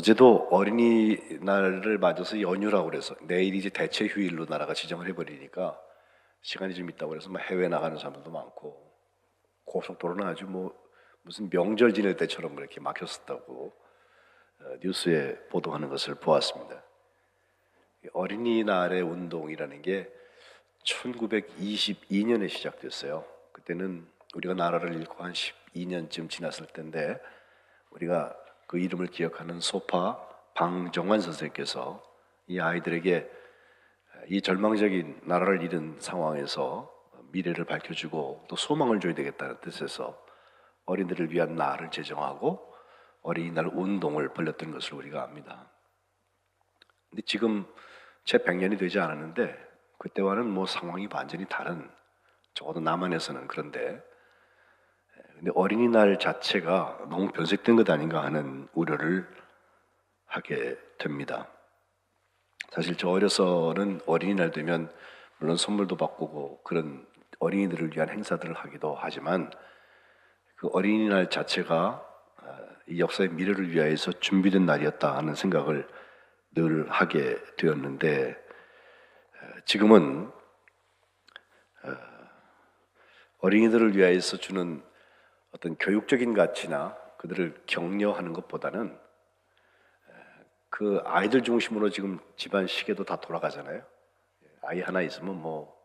어제도 어린이날을 맞아서 연휴라고 그래서 내일이 이제 대체 휴일로 나라가 지정을 해버리니까 시간이 좀 있다고 그래서 막 해외 나가는 사람들도 많고 고속도로는 아주 뭐 무슨 명절 지낼 때처럼 그렇게 막혔었다고 뉴스에 보도하는 것을 보았습니다. 어린이날의 운동이라는 게 1922년에 시작됐어요. 그때는 우리가 나라를 잃고 한 12년쯤 지났을 때인데 우리가 그 이름을 기억하는 소파 방정환 선생님께서 이 아이들에게 이 절망적인 나라를 잃은 상황에서 미래를 밝혀주고 또 소망을 줘야 되겠다는 뜻에서 어린이들을 위한 날을 제정하고 어린이날 운동을 벌였던 것을 우리가 압니다. 근데 지금 채 100년이 되지 않았는데 그때와는 뭐 상황이 완전히 다른, 적어도 남한에서는 그런데, 근데 어린이날 자체가 너무 변색된 것 아닌가 하는 우려를 하게 됩니다. 사실 저 어려서는 어린이날 되면 물론 선물도 바꾸고 그런 어린이들을 위한 행사들을 하기도 하지만 그 어린이날 자체가 이 역사의 미래를 위하여서 준비된 날이었다 하는 생각을 늘 하게 되었는데 지금은 어린이들을 위하여서 주는 어떤 교육적인 가치나 그들을 격려하는 것보다는 그 아이들 중심으로 지금 집안 시계도 다 돌아가잖아요. 아이 하나 있으면 뭐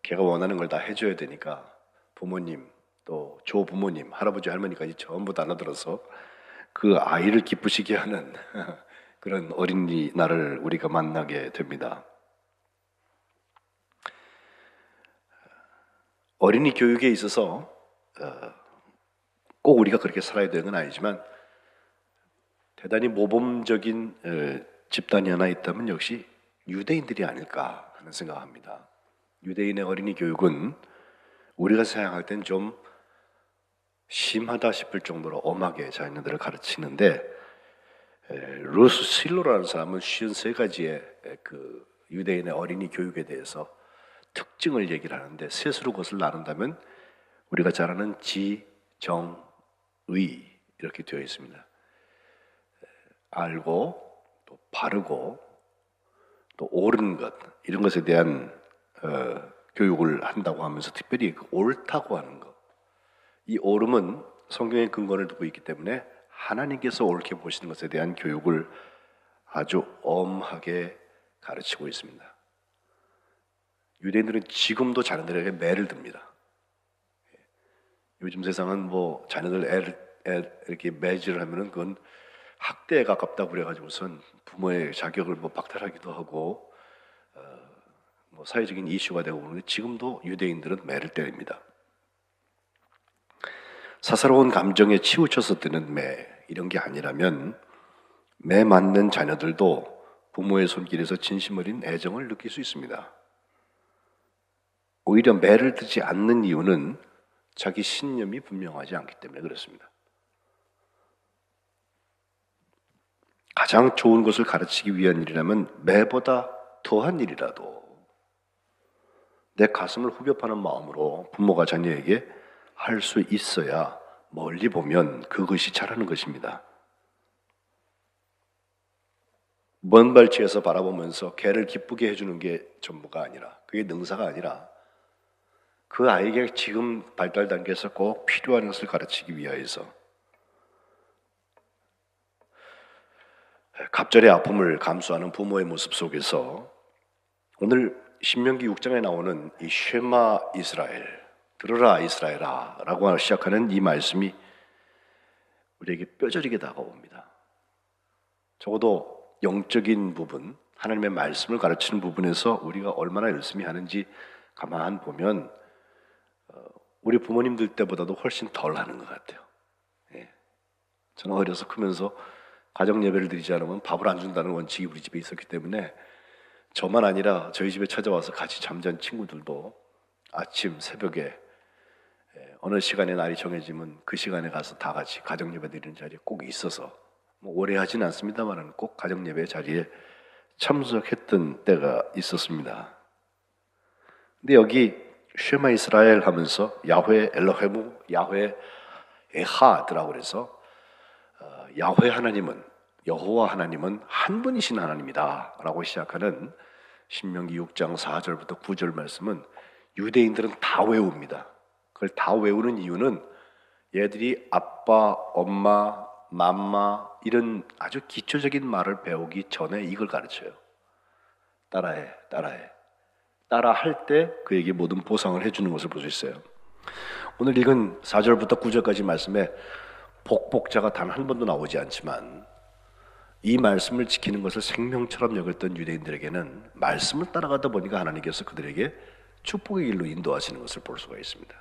걔가 원하는 걸 다 해줘야 되니까 부모님 또 조부모님 할아버지 할머니까지 전부 다 나들어서 그 아이를 기쁘시게 하는 그런 어린이날을 우리가 만나게 됩니다. 어린이 교육에 있어서 꼭 우리가 그렇게 살아야 되는 건 아니지만 대단히 모범적인 집단이 하나 있다면 역시 유대인들이 아닐까 하는 생각합니다. 유대인의 어린이 교육은 우리가 생각할 땐 좀 심하다 싶을 정도로 엄하게 자녀들을 가르치는데 루스 실로라는 사람은 53가지의 그 유대인의 어린이 교육에 대해서 특징을 얘기를 하는데 셋으로 그것을 나눈다면 우리가 잘 아는 지, 정, 의 이렇게 되어 있습니다. 알고 또 바르고 또 옳은 것 이런 것에 대한 교육을 한다고 하면서 특별히 그 옳다고 하는 것, 이 옳음은 성경의 근거를 두고 있기 때문에 하나님께서 옳게 보시는 것에 대한 교육을 아주 엄하게 가르치고 있습니다. 유대인들은 지금도 자녀들에게 매를 듭니다. 요즘 세상은 뭐 자녀들 이렇게 매질을 하면은 그건 학대에 가깝다고 그래가지고선 부모의 자격을 뭐 박탈하기도 하고 뭐 사회적인 이슈가 되고 그러는데 지금도 유대인들은 매를 때립니다. 사사로운 감정에 치우쳐서 뜨는 매 이런 게 아니라면 매 맞는 자녀들도 부모의 손길에서 진심 어린 애정을 느낄 수 있습니다. 오히려 매를 듣지 않는 이유는 자기 신념이 분명하지 않기 때문에 그렇습니다. 가장 좋은 것을 가르치기 위한 일이라면 매보다 더한 일이라도 내 가슴을 후벼 파는 마음으로 부모가 자녀에게 할 수 있어야 멀리 보면 그것이 잘하는 것입니다. 먼 발치에서 바라보면서 개를 기쁘게 해주는 게 전부가 아니라 그게 능사가 아니라 그 아이에게 지금 발달 단계에서 꼭 필요한 것을 가르치기 위하여서 갑절의 아픔을 감수하는 부모의 모습 속에서 오늘 신명기 6장에 나오는 이 쉐마 이스라엘, 들으라 이스라엘아 라고 시작하는 이 말씀이 우리에게 뼈저리게 다가옵니다. 적어도 영적인 부분, 하나님의 말씀을 가르치는 부분에서 우리가 얼마나 열심히 하는지 가만 보면 우리 부모님들 때보다도 훨씬 덜 하는 것 같아요. 저는 어려서 크면서 가정 예배를 드리지 않으면 밥을 안 준다는 원칙이 우리 집에 있었기 때문에 저만 아니라 저희 집에 찾아와서 같이 잠잔 친구들도 아침 새벽에 어느 시간에 날이 정해지면 그 시간에 가서 다 같이 가정 예배 드리는 자리에 꼭 있어서 뭐 오래 하진 않습니다만 꼭 가정 예배 자리에 참석했던 때가 있었습니다. 근데 여기 쉐마 이스라엘 하면서 야훼 엘로헤무 야훼 에하드라고 그래서 야훼 하나님은 여호와 하나님은 한 분이신 하나님이다 라고 시작하는 신명기 6장 4절부터 9절 말씀은 유대인들은 다 외웁니다. 그걸 다 외우는 이유는 얘들이 아빠, 엄마, 맘마 이런 아주 기초적인 말을 배우기 전에 이걸 가르쳐요. 따라해, 따라해. 따라할 때 그에게 모든 보상을 해주는 것을 볼 수 있어요. 오늘 읽은 4절부터 9절까지 말씀에 복복자가 단 한 번도 나오지 않지만 이 말씀을 지키는 것을 생명처럼 여겼던 유대인들에게는 말씀을 따라가다 보니까 하나님께서 그들에게 축복의 길로 인도하시는 것을 볼 수가 있습니다.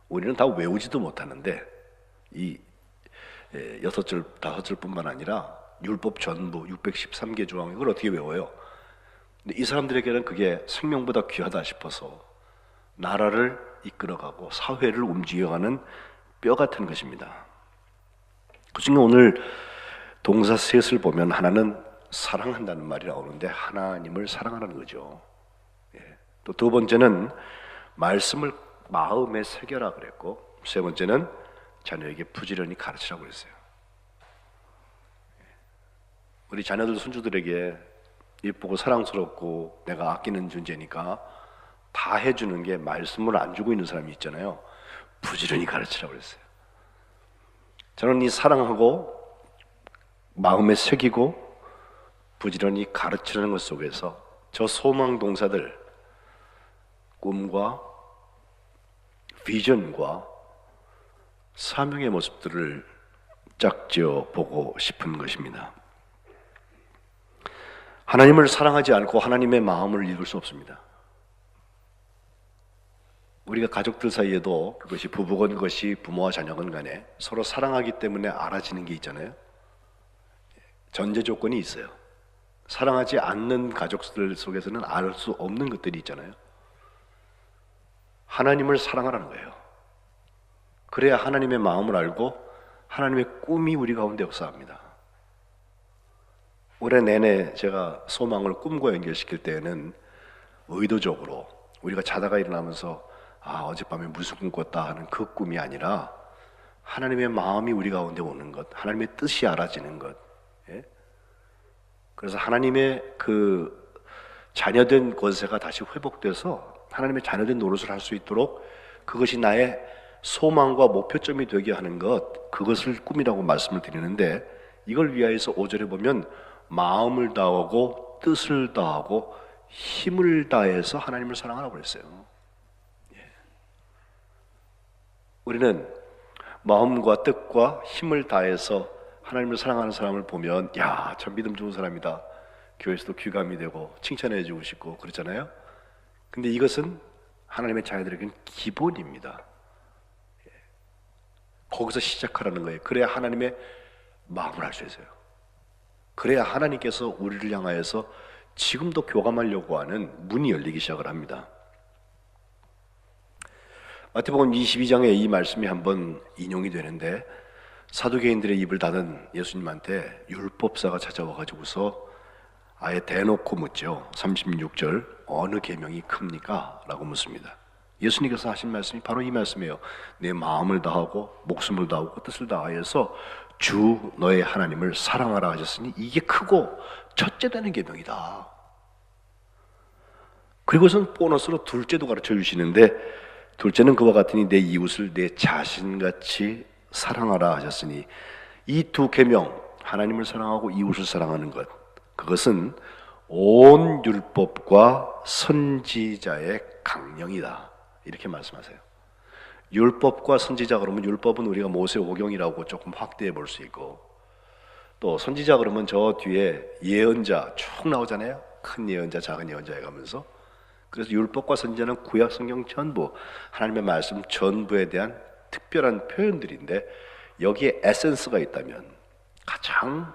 우리는 다 외우지도 못하는데 이 6절, 5절뿐만 아니라 율법 전부 613개 조항 이걸 어떻게 외워요? 근데 이 사람들에게는 그게 생명보다 귀하다 싶어서 나라를 이끌어가고 사회를 움직여가는 뼈 같은 것입니다. 그중에 오늘 동사 셋을 보면 하나는 사랑한다는 말이 나오는데 하나님을 사랑하라는 거죠. 또 두 번째는 말씀을 마음에 새겨라 그랬고 세 번째는 자녀에게 부지런히 가르치라고 그랬어요. 우리 자녀들 손주들에게 예쁘고 사랑스럽고 내가 아끼는 존재니까 다 해주는 게 말씀을 안 주고 있는 사람이 있잖아요. 부지런히 가르치라고 그랬어요. 저는 이 사랑하고 마음에 새기고 부지런히 가르치는 것 속에서 저 소망 동사들 꿈과 비전과 사명의 모습들을 짝지어 보고 싶은 것입니다. 하나님을 사랑하지 않고 하나님의 마음을 읽을 수 없습니다. 우리가 가족들 사이에도 그것이 부부건 것이 부모와 자녀건 간에 서로 사랑하기 때문에 알아지는 게 있잖아요. 전제 조건이 있어요. 사랑하지 않는 가족들 속에서는 알 수 없는 것들이 있잖아요. 하나님을 사랑하라는 거예요. 그래야 하나님의 마음을 알고 하나님의 꿈이 우리 가운데 역사합니다. 올해 내내 제가 소망을 꿈과 연결시킬 때에는 의도적으로 우리가 자다가 일어나면서 어젯밤에 무슨 꿈 꿨다 하는 그 꿈이 아니라 하나님의 마음이 우리 가운데 오는 것, 하나님의 뜻이 알아지는 것. 그래서 하나님의 그 자녀된 권세가 다시 회복돼서 하나님의 자녀된 노릇을 할 수 있도록 그것이 나의 소망과 목표점이 되게 하는 것, 그것을 꿈이라고 말씀을 드리는데 이걸 위하여서 5절에 보면 마음을 다하고 뜻을 다하고 힘을 다해서 하나님을 사랑하라고 그랬어요. 우리는 마음과 뜻과 힘을 다해서 하나님을 사랑하는 사람을 보면 참 믿음 좋은 사람이다. 교회에서도 귀감이 되고 칭찬해 주고 싶고 그렇잖아요. 근데 이것은 하나님의 자녀들에게는 기본입니다. 거기서 시작하라는 거예요. 그래야 하나님의 마음을 알 수 있어요. 그래야 하나님께서 우리를 향하여서 지금도 교감하려고 하는 문이 열리기 시작을 합니다. 마태복음 22장에 이 말씀이 한번 인용이 되는데 사두개인들의 입을 닫은 예수님한테 율법사가 찾아와 가지고서 아예 대놓고 묻죠. 36절 어느 계명이 큽니까? 라고 묻습니다. 예수님께서 하신 말씀이 바로 이 말씀이에요. 내 마음을 다하고 목숨을 다하고 뜻을 다하여서 주 너의 하나님을 사랑하라 하셨으니 이게 크고 첫째 되는 계명이다. 그리고선 보너스로 둘째도 가르쳐 주시는데 둘째는 그와 같으니 내 이웃을 내 자신같이 사랑하라 하셨으니 이 두 계명 하나님을 사랑하고 이웃을 사랑하는 것 그것은 온 율법과 선지자의 강령이다. 이렇게 말씀하세요. 율법과 선지자 그러면 율법은 우리가 모세오경이라고 조금 확대해 볼 수 있고 또 선지자 그러면 저 뒤에 예언자 쭉 나오잖아요. 큰 예언자, 작은 예언자 해가면서 그래서 율법과 선지자는 구약 성경 전부 하나님의 말씀 전부에 대한 특별한 표현들인데 여기에 에센스가 있다면 가장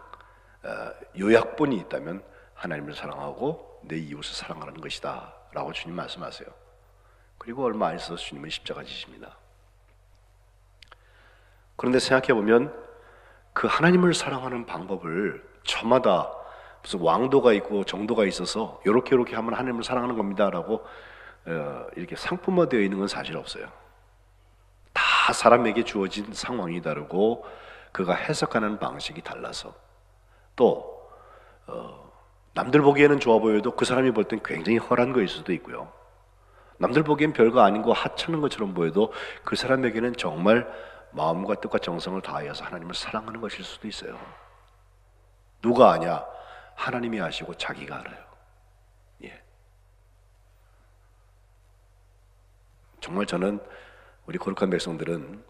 요약본이 있다면 하나님을 사랑하고 내 이웃을 사랑하는 것이다 라고 주님 말씀하세요. 그리고 얼마 안 있어서 주님은 십자가 지십니다. 그런데 생각해보면 그 하나님을 사랑하는 방법을 저마다 무슨 왕도가 있고 정도가 있어서 이렇게 하면 하나님을 사랑하는 겁니다 라고 이렇게 상품화되어 있는 건 사실 없어요. 다 사람에게 주어진 상황이 다르고 그가 해석하는 방식이 달라서 또 남들 보기에는 좋아 보여도 그 사람이 볼 땐 굉장히 헐한 거일 수도 있고요. 남들 보기엔 별거 아닌 거 하찮은 것처럼 보여도 그 사람에게는 정말 마음과 뜻과 정성을 다하여서 하나님을 사랑하는 것일 수도 있어요. 누가 아냐? 하나님이 아시고 자기가 알아요. 예. 정말 저는 우리 거룩한 백성들은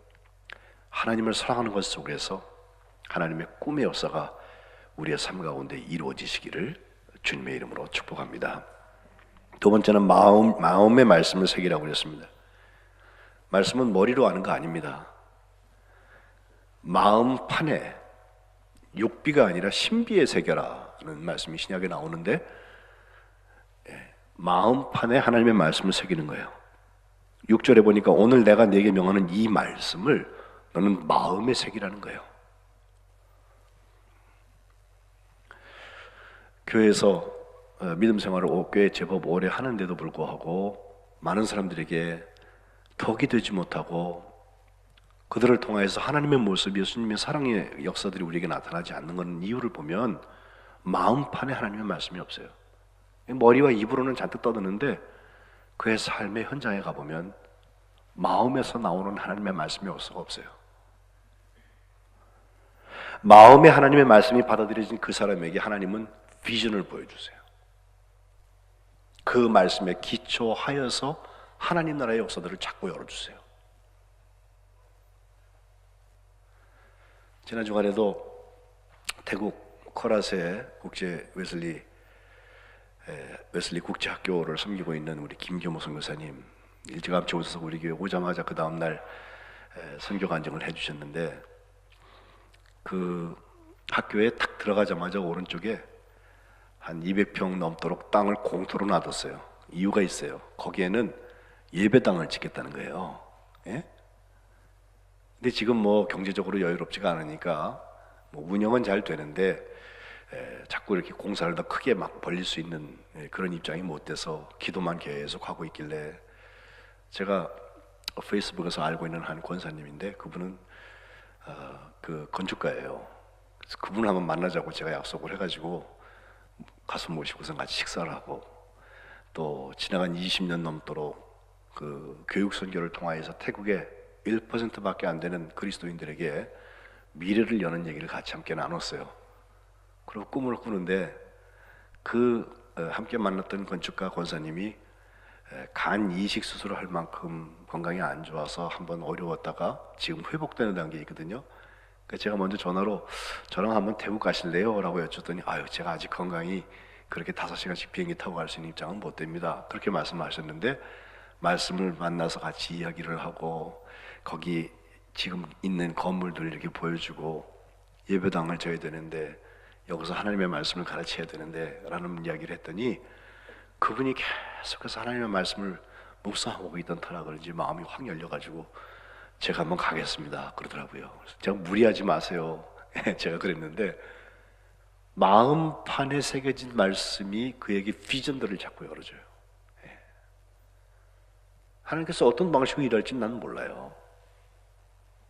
하나님을 사랑하는 것 속에서 하나님의 꿈의 역사가 우리의 삶 가운데 이루어지시기를 주님의 이름으로 축복합니다. 두 번째는 마음의 말씀을 새기라고 그랬습니다. 말씀은 머리로 아는 거 아닙니다. 마음판에 육비가 아니라 신비에 새겨라는 말씀이 신약에 나오는데 마음판에 하나님의 말씀을 새기는 거예요. 6절에 보니까 오늘 내가 네게 명하는 이 말씀을 너는 마음에 새기라는 거예요. 교회에서 믿음 생활을 꽤 제법 오래 하는데도 불구하고 많은 사람들에게 덕이 되지 못하고 그들을 통해서 하나님의 모습, 예수님의 사랑의 역사들이 우리에게 나타나지 않는 건 이유를 보면 마음판에 하나님의 말씀이 없어요. 머리와 입으로는 잔뜩 떠드는데 그의 삶의 현장에 가보면 마음에서 나오는 하나님의 말씀이 없어요. 마음에 하나님의 말씀이 받아들여진 그 사람에게 하나님은 비전을 보여주세요. 그 말씀에 기초하여서 하나님 나라의 역사들을 자꾸 열어주세요. 지난 주간에도 태국 코라세 국제 웨슬리 국제학교를 섬기고 있는 우리 김교모 선교사님 일찌감치 오셔서 우리 교회 오자마자 그 다음날 선교 간증을 해주셨는데 그 학교에 탁 들어가자마자 오른쪽에 한 200평 넘도록 땅을 공터로 놔뒀어요. 이유가 있어요. 거기에는 예배당을 짓겠다는 거예요. 예? 근데 지금 뭐 경제적으로 여유롭지가 않으니까 뭐 운영은 잘 되는데 자꾸 이렇게 공사를 더 크게 막 벌릴 수 있는 그런 입장이 못 돼서 기도만 계속 하고 있길래 제가 페이스북에서 알고 있는 한 권사님인데 그분은 그 건축가예요. 그래서 그분을 한번 만나자고 제가 약속을 해가지고 가서 모시고서 같이 식사를 하고 또 지나간 20년 넘도록 그 교육 선교를 통하여서 태국에 1%밖에 안 되는 그리스도인들에게 미래를 여는 얘기를 같이 함께 나눴어요. 그리고 꿈을 꾸는데 그 함께 만났던 건축가 권사님이 간 이식 수술을 할 만큼 건강이 안 좋아서 한번 어려웠다가 지금 회복되는 단계에 있거든요. 그러니까 제가 먼저 전화로 저랑 한번 태국 가실래요? 라고 여쭸더니 아유 제가 아직 건강이 그렇게 5시간씩 비행기 타고 갈 수 있는 입장은 못 됩니다. 그렇게 말씀하셨는데 말씀을 만나서 같이 이야기를 하고 거기 지금 있는 건물들 이렇게 보여주고 예배당을 져야 되는데 여기서 하나님의 말씀을 가르쳐야 되는데 라는 이야기를 했더니 그분이 계속해서 하나님의 말씀을 묵상하고 있던 터라 그런지 마음이 확 열려가지고 제가 한번 가겠습니다 그러더라고요. 그래서 제가 무리하지 마세요 제가 그랬는데 마음판에 새겨진 말씀이 그에게 비전들을 자꾸 열어줘요. 하나님께서 어떤 방식으로 일할지는 나는 몰라요.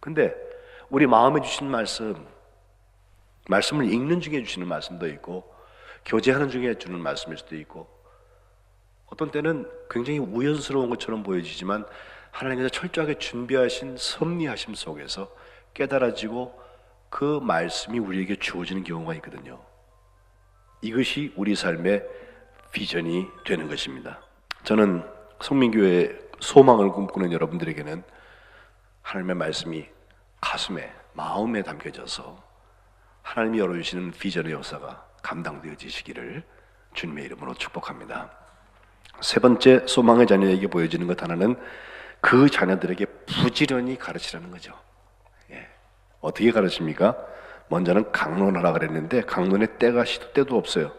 근데 우리 마음에 주신 말씀을 읽는 중에 주시는 말씀도 있고 교제하는 중에 주는 말씀일 수도 있고 어떤 때는 굉장히 우연스러운 것처럼 보여지지만 하나님께서 철저하게 준비하신 섭리하심 속에서 깨달아지고 그 말씀이 우리에게 주어지는 경우가 있거든요. 이것이 우리 삶의 비전이 되는 것입니다. 저는 성민교회의 소망을 꿈꾸는 여러분들에게는 하나님의 말씀이 가슴에 마음에 담겨져서 하나님이 열어주시는 비전의 역사가 감당되어지시기를 주님의 이름으로 축복합니다. 세 번째 소망의 자녀에게 보여지는 것 하나는 그 자녀들에게 부지런히 가르치라는 거죠. 어떻게 가르칩니까? 먼저는 강론하라 그랬는데 강론의 때가 시도 때도 없어요.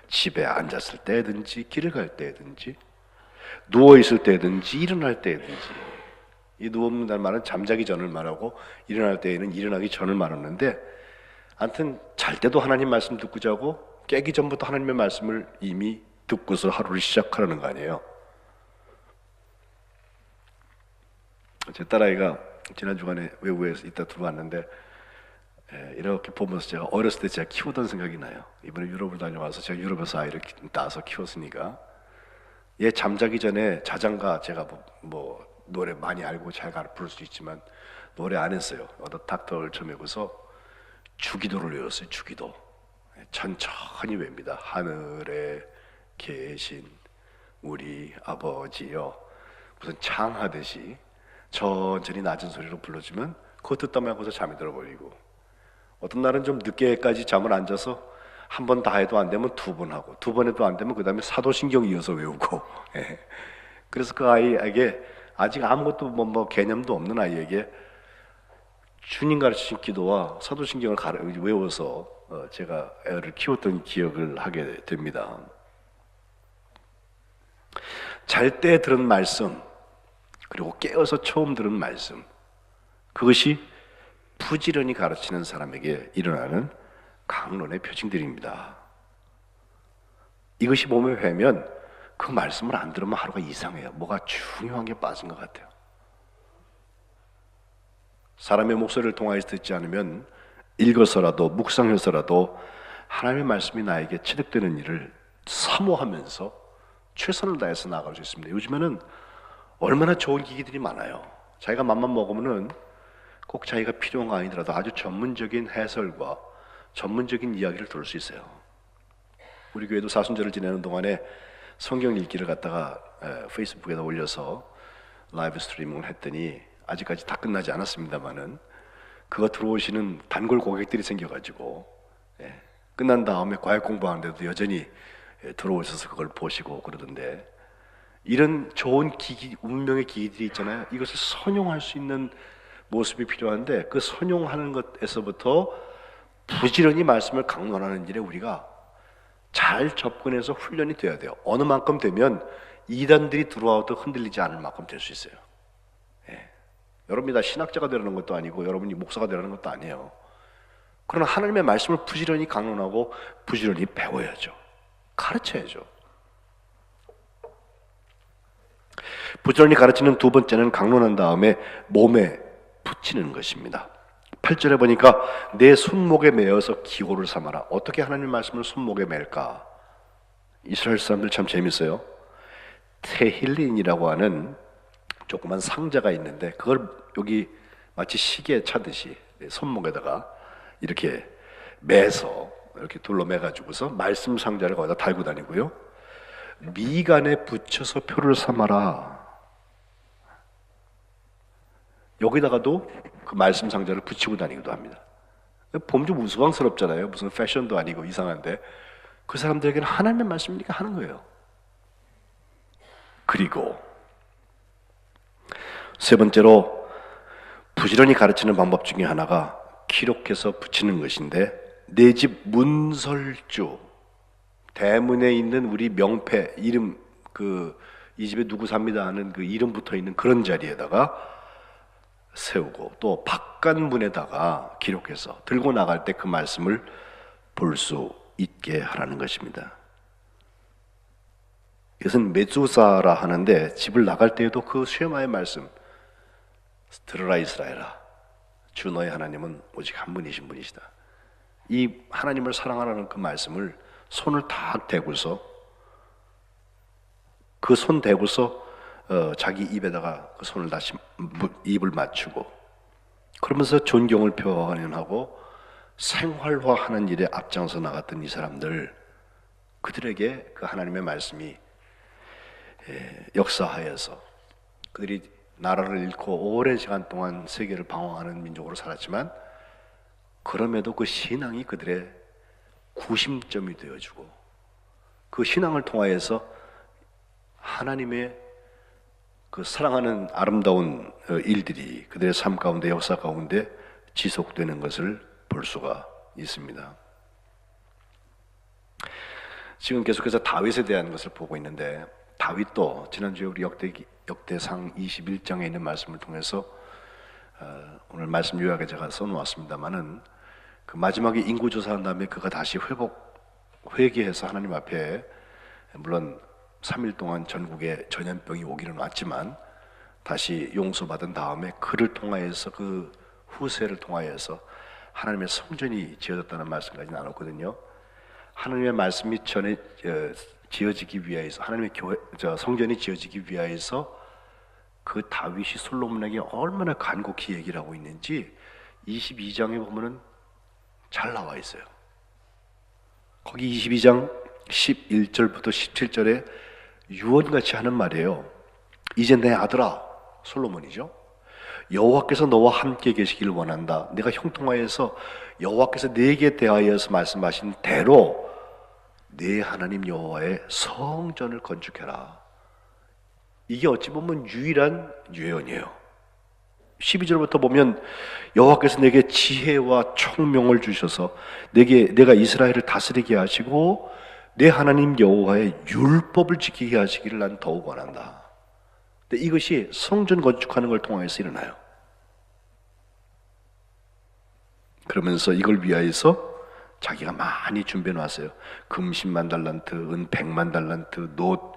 집에 앉았을 때든지 길을 갈 때든지 누워있을 때든지 일어날 때든지 이 누워있는 말은 잠자기 전을 말하고 일어날 때에는 일어나기 전을 말하는데 아무튼 잘 때도 하나님 말씀 듣고 자고 깨기 전부터 하나님의 말씀을 이미 듣고서 하루를 시작하라는 거 아니에요. 제 딸아이가 지난 주간에 외부에서 이따 들어왔는데 이렇게 보면서 제가 어렸을 때 제가 키우던 생각이 나요. 이번에 유럽을 다녀와서 제가 유럽에서 아이를 낳아서 키웠으니까 얘 잠자기 전에 자장가 제가 뭐 노래 많이 알고 잘 부를 수 있지만 노래 안 했어요. 어떤 닥터를 처음에고서 주기도를 외웠어요. 주기도. 천천히 웹니다. 하늘에 계신 우리 아버지여, 무슨 창하듯이 천천히 낮은 소리로 불러주면 그거 듣다 말고서 잠이 들어버리고, 어떤 날은 좀 늦게까지 잠을 안 자서 한 번 다 해도 안 되면 두 번 하고, 두 번 해도 안 되면 그 다음에 사도신경 이어서 외우고. 그래서 그 아이에게 아직 아무것도 뭐 개념도 없는 아이에게 주님 가르치신 기도와 사도신경을 외워서 제가 애를 키웠던 기억을 하게 됩니다. 잘 때 들은 말씀, 그리고 깨어서 처음 들은 말씀, 그것이 부지런히 가르치는 사람에게 일어나는 강론의 표징들입니다. 이것이 몸에 배면 그 말씀을 안 들으면 하루가 이상해요. 뭐가 중요한 게 빠진 것 같아요. 사람의 목소리를 통하여서 듣지 않으면 읽어서라도 묵상해서라도 하나님의 말씀이 나에게 체득되는 일을 사모하면서 최선을 다해서 나아갈 수 있습니다. 요즘에는 얼마나 좋은 기기들이 많아요. 자기가 맘만 먹으면은 꼭 자기가 필요한 거 아니더라도 아주 전문적인 해설과 전문적인 이야기를 들을 수 있어요. 우리 교회도 사순절을 지내는 동안에 성경 읽기를 갖다가 페이스북에다 올려서 라이브 스트리밍을 했더니 아직까지 다 끝나지 않았습니다만은 그거 들어오시는 단골 고객들이 생겨가지고 끝난 다음에 과학 공부하는데도 여전히 들어오셔서 그걸 보시고 그러던데, 이런 좋은 기기, 운명의 기기들이 있잖아요. 이것을 선용할 수 있는 모습이 필요한데, 그 선용하는 것에서부터 부지런히 말씀을 강론하는 일에 우리가 잘 접근해서 훈련이 돼야 돼요. 어느 만큼 되면 이단들이 들어와도 흔들리지 않을 만큼 될 수 있어요. 여러분이 다 신학자가 되라는 것도 아니고 여러분이 목사가 되라는 것도 아니에요. 그러나 하나님의 말씀을 부지런히 강론하고 부지런히 배워야죠. 가르쳐야죠. 부지런히 가르치는 두 번째는 강론한 다음에 몸에 붙이는 것입니다. 8절에 보니까 내 손목에 매어서 기호를 삼아라. 어떻게 하나님 말씀을 손목에 맬까? 이스라엘 사람들 참 재밌어요. 테힐린이라고 하는 조그만 상자가 있는데 그걸 여기 마치 시계 차듯이 손목에다가 이렇게 매서 이렇게 둘러 매가지고서 말씀 상자를 거기다 달고 다니고요. 미간에 붙여서 표를 삼아라. 여기다가도 그 말씀 상자를 붙이고 다니기도 합니다. 보면 좀 우스꽝스럽잖아요. 무슨 패션도 아니고 이상한데 그 사람들에게는 하나님의 말씀이니까 하는 거예요. 그리고 세 번째로 부지런히 가르치는 방법 중에 하나가 기록해서 붙이는 것인데, 내 집 문설주, 대문에 있는 우리 명패 이름, 이 집에 누구 삽니다 하는 그 이름 붙어 있는 그런 자리에다가 세우고, 또 바깥문에다가 기록해서 들고 나갈 때 그 말씀을 볼 수 있게 하라는 것입니다. 이것은 메주사라 하는데, 집을 나갈 때에도 그 쉐마의 말씀, 들으라 이스라엘아, 주 너의 하나님은 오직 한 분이신 분이시다. 이 하나님을 사랑하라는 그 말씀을 손을 탁 대고서, 그 손 대고서 자기 입에다가 그 손을 다시 입을 맞추고, 그러면서 존경을 표현하고 생활화하는 일에 앞장서 나갔던 이 사람들, 그들에게 그 하나님의 말씀이 역사하여서 그들이 나라를 잃고 오랜 시간 동안 세계를 방황하는 민족으로 살았지만, 그럼에도 그 신앙이 그들의 구심점이 되어주고, 그 신앙을 통하여서 하나님의 그 사랑하는 아름다운 일들이 그들의 삶 가운데, 역사 가운데 지속되는 것을 볼 수가 있습니다. 지금 계속해서 다윗에 대한 것을 보고 있는데, 다윗도 지난주에 우리 역대상 21장에 있는 말씀을 통해서 오늘 말씀 요약에 제가 써놓았습니다만은, 그 마지막에 인구조사한 다음에 그가 다시 회개해서 하나님 앞에, 물론 3일 동안 전국에 전염병이 오기는 왔지만 다시 용서받은 다음에 그를 통하여서, 그 후세를 통하여서 하나님의 성전이 지어졌다는 말씀까지 나눴거든요. 하나님의 말씀이 지어지기 위하여서, 하나님의 성전이 지어지기 위하여서 그 다윗이 솔로몬에게 얼마나 간곡히 얘기를 하고 있는지 22장에 보면은 잘 나와 있어요. 거기 22장 11절부터 17절에 유언같이 하는 말이에요. 이제 내 아들아, 솔로몬이죠. 여호와께서 너와 함께 계시길 원한다. 내가 형통하여서 여호와께서 내게 대하여서 말씀하신 대로 내 하나님 여호와의 성전을 건축해라. 이게 어찌 보면 유일한 유언이에요. 12절부터 보면 여호와께서 내게 지혜와 총명을 주셔서 내가 이스라엘을 다스리게 하시고 내 하나님 여호와의 율법을 지키게 하시기를 난 더욱 원한다. 근데 이것이 성전 건축하는 걸 통해서 일어나요. 그러면서 이걸 위하여서 자기가 많이 준비해 놨어요. 금 10만 달란트, 은 100만 달란트, 놋,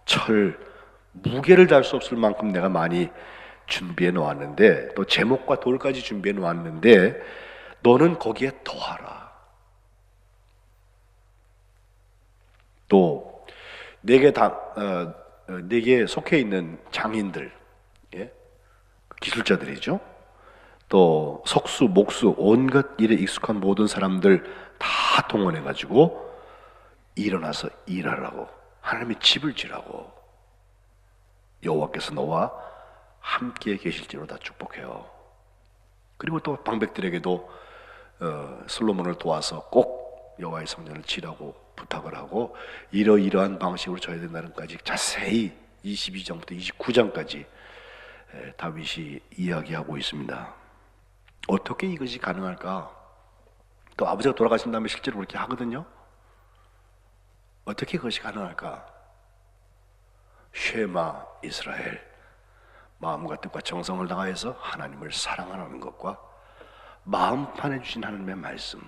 철, 무게를 달 수 없을 만큼 내가 많이 준비해 놓았는데, 또 제목과 돌까지 준비해 놓았는데 너는 거기에 더하라. 또 내게 속해 있는 장인들, 예? 기술자들이죠. 또 석수, 목수, 온갖 일에 익숙한 모든 사람들 다 동원해 가지고 일어나서 일하라고, 하나님의 집을 지라고, 여호와께서 너와 함께 계실지로다 축복해요. 그리고 또 방백들에게도 솔로몬을 도와서 꼭 여호와의 성전을 지라고 부탁을 하고, 이러이러한 방식으로 져야 된다는 까지 자세히 22장부터 29장까지 다윗이 이야기하고 있습니다. 어떻게 이것이 가능할까? 또 아버지가 돌아가신 다음에 실제로 그렇게 하거든요. 어떻게 그것이 가능할까? 쉐마 이스라엘, 마음과 뜻과 정성을 다하여서 하나님을 사랑하는 것과 마음판에 주신 하나님의 말씀,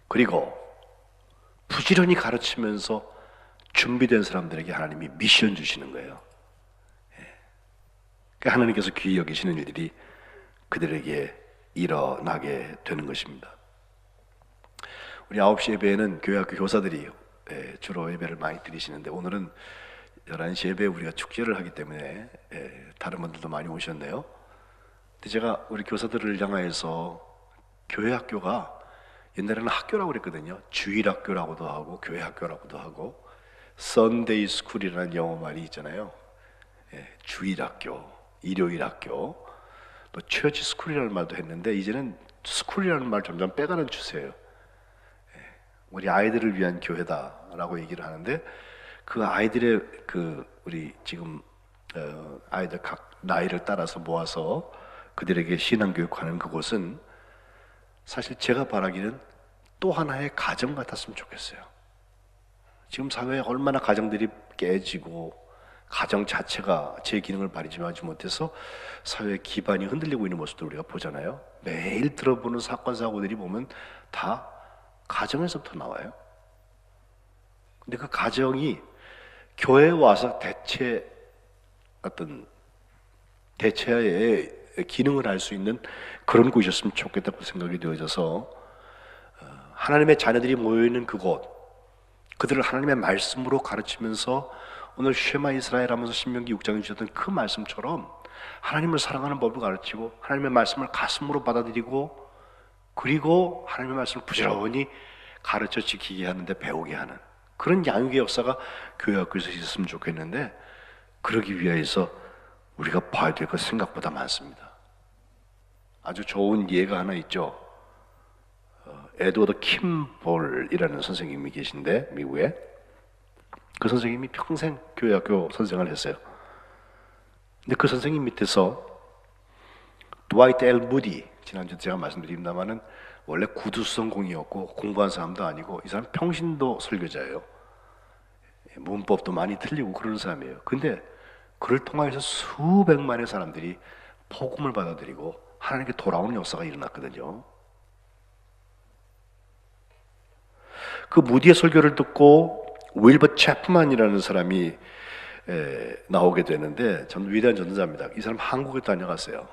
그리고 부지런히 가르치면서 준비된 사람들에게 하나님이 미션 주시는 거예요. 그러니까 하나님께서 귀히 여기시는 일들이 그들에게 일어나게 되는 것입니다. 우리 9시 예배에는 교회학교 교사들이 주로 예배를 많이 드리시는데, 오늘은 11시 예배에 우리가 축제를 하기 때문에 다른 분들도 많이 오셨네요. 근데 제가 우리 교사들을 향하여서 교회학교가 옛날에는 학교라고 그랬거든요. 주일학교라고도 하고 교회학교라고도 하고, 썬데이 스쿨이라는 영어 말이 있잖아요. 주일학교, 일요일학교, 또 처치 스쿨이라는 말도 했는데 이제는 스쿨이라는 말 점점 빼가는 추세예요. 우리 아이들을 위한 교회다라고 얘기를 하는데, 그 아이들의 우리 지금 아이들 각 나이를 따라서 모아서 그들에게 신앙교육하는 그곳은 사실 제가 바라기는 또 하나의 가정 같았으면 좋겠어요. 지금 사회에 얼마나 가정들이 깨지고 가정 자체가 제 기능을 발휘하지 못해서 사회의 기반이 흔들리고 있는 모습도 우리가 보잖아요. 매일 들어보는 사건 사고들이 보면 다 가정에서부터 나와요. 근데 그 가정이 교회에 와서 대체의 기능을 할 수 있는 그런 곳이었으면 좋겠다고 생각이 되어져서, 하나님의 자녀들이 모여있는 그곳, 그들을 하나님의 말씀으로 가르치면서 오늘 쉐마 이스라엘 하면서 신명기 6장에 주셨던 그 말씀처럼 하나님을 사랑하는 법을 가르치고 하나님의 말씀을 가슴으로 받아들이고, 그리고 하나님의 말씀을 부지런히 가르쳐 지키게 하는데 배우게 하는 그런 양육의 역사가 교회 학교에서 있었으면 좋겠는데, 그러기 위해서 우리가 봐야 될 것 생각보다 많습니다. 아주 좋은 예가 하나 있죠. 에드워드 킴볼이라는 선생님이 계신데, 미국에 그 선생님이 평생 교회 학교 선생을 했어요. 근데 그 선생님 밑에서 드와이트 엘 무디, 지난주에 제가 말씀드립니다마는 원래 구두성공이었고 공부한 사람도 아니고, 이 사람 평신도 설교자예요. 문법도 많이 틀리고 그런 사람이에요. 근데 그를 통하여서 수백만의 사람들이 복음을 받아들이고 하나님께 돌아오는 역사가 일어났거든요. 그 무디의 설교를 듣고 윌버 채프만이라는 사람이 나오게 되는데, 전 위대한 전도자입니다. 이 사람 한국에 다녀갔어요.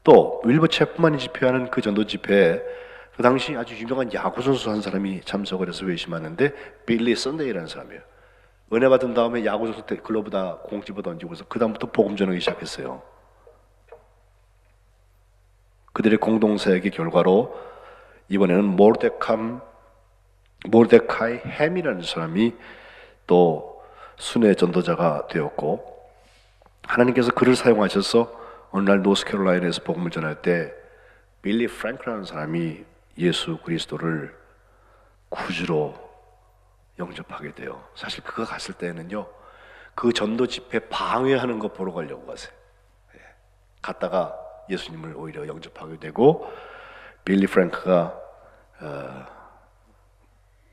또 윌버 체프만이 집회하는 그 전도 집회에 그 당시 아주 유명한 야구 선수 한 사람이 참석을 해서 회심하는데 빌리 선데이라는 사람이에요. 은혜 받은 다음에 야구 선수 때 글러브다 공 집어 던지고서 그 다음부터 복음 전하기 시작했어요. 그들의 공동사역의 결과로 이번에는 모르데카이 햄이라는 사람이 또 순회 전도자가 되었고, 하나님께서 그를 사용하셔서 어느 날 노스캐롤라이나에서 복음을 전할 때 빌리 프랭크라는 사람이 예수 그리스도를 구주로 영접하게 돼요. 사실 그가 갔을 때는요, 그 전도 집회 방해하는 거 보러 가려고 갔어요. 갔다가 예수님을 오히려 영접하게 되고, 빌리 프랭크가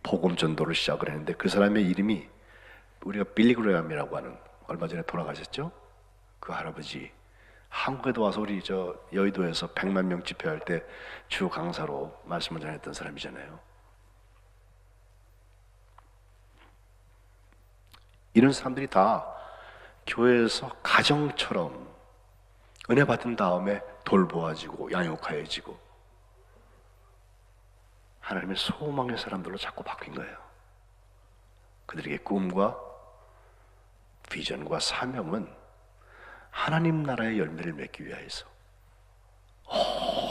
복음 전도를 시작을 했는데, 그 사람의 이름이 우리가 빌리 그레함이라고 하는, 얼마 전에 돌아가셨죠? 그 할아버지 한국에도 와서 우리 저 여의도에서 100만 명 집회할 때 주 강사로 말씀을 전했던 사람이잖아요. 이런 사람들이 다 교회에서 가정처럼 은혜 받은 다음에 돌보아지고 양육하여지고 하나님의 소망의 사람들로 자꾸 바뀐 거예요. 그들에게 꿈과 비전과 사명은 하나님 나라의 열매를 맺기 위하여서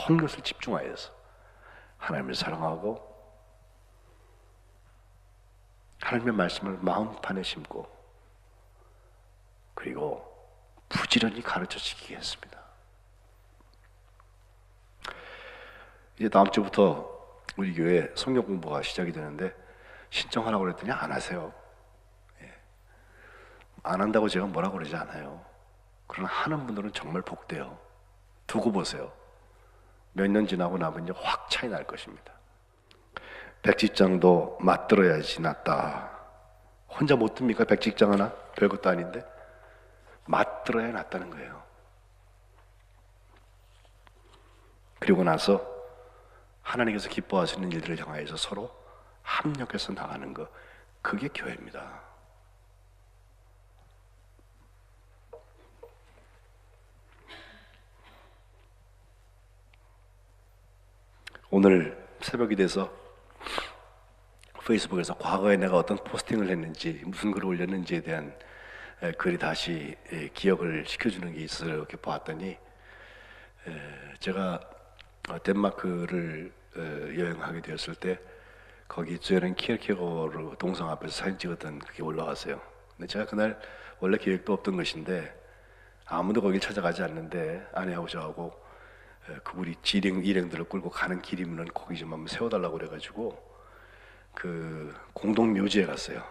온 것을 집중하여서 하나님을 사랑하고 하나님의 말씀을 마음판에 심고 그리고 부지런히 가르쳐 지키게 했습니다. 이제 다음 주부터 우리 교회 성경 공부가 시작이 되는데 신청하라고 그랬더니 안 하세요. 안 한다고 제가 뭐라고 그러지 않아요. 그러나 하는 분들은 정말 복돼요. 두고 보세요. 몇 년 지나고 나면요 확 차이 날 것입니다. 백직장도 맞들어야지 낫다. 혼자 못 듭니까? 백직장 하나? 별것도 아닌데 맞들어야 낫다는 거예요. 그리고 나서 하나님께서 기뻐하시는 일들을 향하여서 서로 합력해서 나가는 것, 그게 교회입니다. 오늘 새벽이 돼서 페이스북에서 과거에 내가 어떤 포스팅을 했는지 무슨 글을 올렸는지에 대한 글이 다시 기억을 시켜주는 게 있어서 이렇게 보았더니, 제가 덴마크를 여행하게 되었을 때 거기 주에는 키르케고르 동상 앞에서 사진 찍었던 그게 올라왔어요. 근데 제가 그날 원래 계획도 없던 것인데 아무도 거길 찾아가지 않는데 아내하고 저하고 그분이 일행들을 끌고 가는 길이면 거기 좀 한번 세워달라고 그래가지고 그 공동묘지에 갔어요.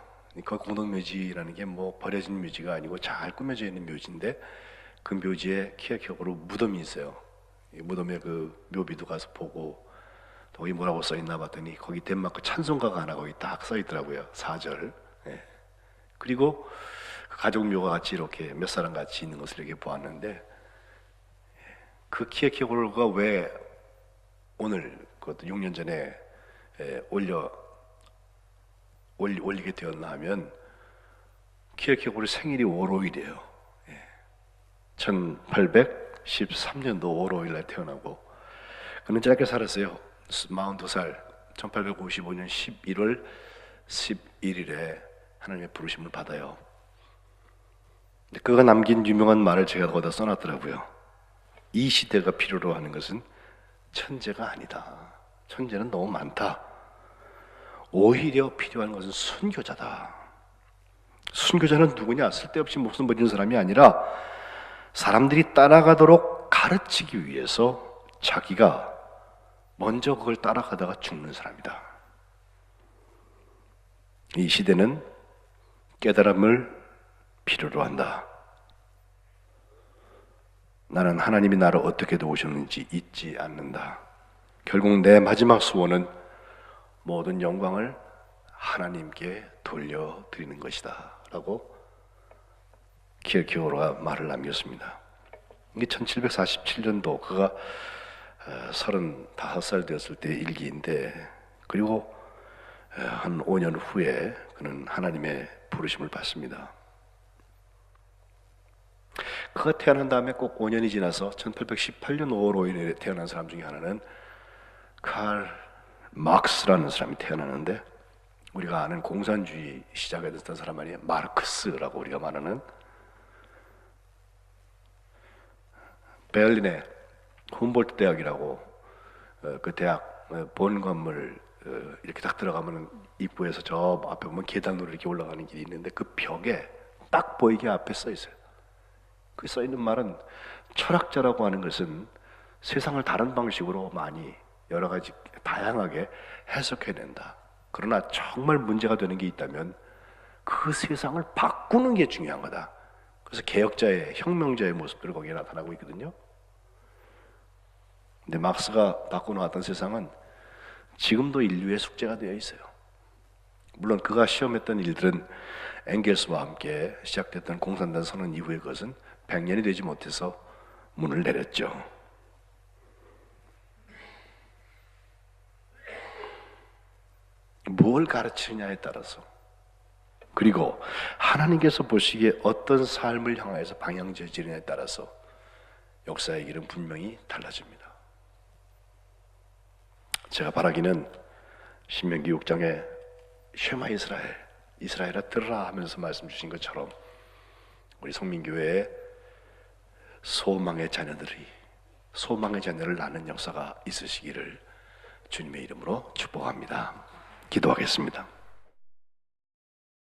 그 공동묘지라는 게 뭐 버려진 묘지가 아니고 잘 꾸며져 있는 묘지인데 그 묘지에 키르케고르 무덤이 있어요. 이 무덤에 그 묘비도 가서 보고 또 거기 뭐라고 써있나 봤더니 거기 덴마크 찬송가가 하나 거기 딱 써있더라고요. 4절. 그리고 그 가족 묘가 같이 이렇게 몇 사람 같이 있는 것을 이렇게 보았는데, 그 키르케고르가 왜 오늘 그것도 6년 전에 올리게 되었나 하면 키르케고르 생일이 월요일이에요. 1813년도 월요일날 태어나고 그는 짧게 살았어요. 42살 1855년 11월 11일에 하나님의 부르심을 받아요. 그가 남긴 유명한 말을 제가 거기다 써놨더라고요. 이 시대가 필요로 하는 것은 천재가 아니다. 천재는 너무 많다. 오히려 필요한 것은 순교자다. 순교자는 누구냐? 쓸데없이 목숨 버리는 사람이 아니라 사람들이 따라가도록 가르치기 위해서 자기가 먼저 그걸 따라가다가 죽는 사람이다. 이 시대는 깨달음을 필요로 한다. 나는 하나님이 나를 어떻게 도우셨는지 잊지 않는다. 결국 내 마지막 소원은 모든 영광을 하나님께 돌려드리는 것이다 라고 키르케고르가 말을 남겼습니다. 이게 1747년도 그가 35살 되었을 때 일기인데, 그리고 한 5년 후에 그는 하나님의 부르심을 받습니다. 그가 태어난 다음에 꼭 5년이 지나서 1818년 5월 5일에 태어난 사람 중에 하나는 칼 막스라는 사람이 태어나는데, 우리가 아는 공산주의 시작을 했던 사람 아니에요. 마르크스라고 우리가 말하는. 베를린의 훔볼트 대학이라고 그 대학 본 건물 이렇게 딱 들어가면 입구에서 저 앞에 보면 계단으로 이렇게 올라가는 길이 있는데, 그 벽에 딱 보이게 앞에 써 있어요. 그 써 있는 말은, 철학자라고 하는 것은 세상을 다른 방식으로 많이 여러 가지 다양하게 해석해낸다. 그러나 정말 문제가 되는 게 있다면 그 세상을 바꾸는 게 중요한 거다. 그래서 개혁자의, 혁명자의 모습들이 거기에 나타나고 있거든요. 근데 막스가 바꿔놓았던 세상은 지금도 인류의 숙제가 되어 있어요. 물론 그가 시험했던 일들은 엥겔스와 함께 시작됐던 공산당 선언 이후의 것은 100년이 되지 못해서 문을 내렸죠. 뭘 가르치느냐에 따라서, 그리고 하나님께서 보시기에 어떤 삶을 향해서 방향 제지느냐에 따라서 역사의 길은 분명히 달라집니다. 제가 바라기는 신명기 6장에 쉐마 이스라엘, 이스라엘아 들으라 하면서 말씀 주신 것처럼 우리 성민교회에 소망의 자녀들이 소망의 자녀를 낳는 역사가 있으시기를 주님의 이름으로 축복합니다. 기도하겠습니다.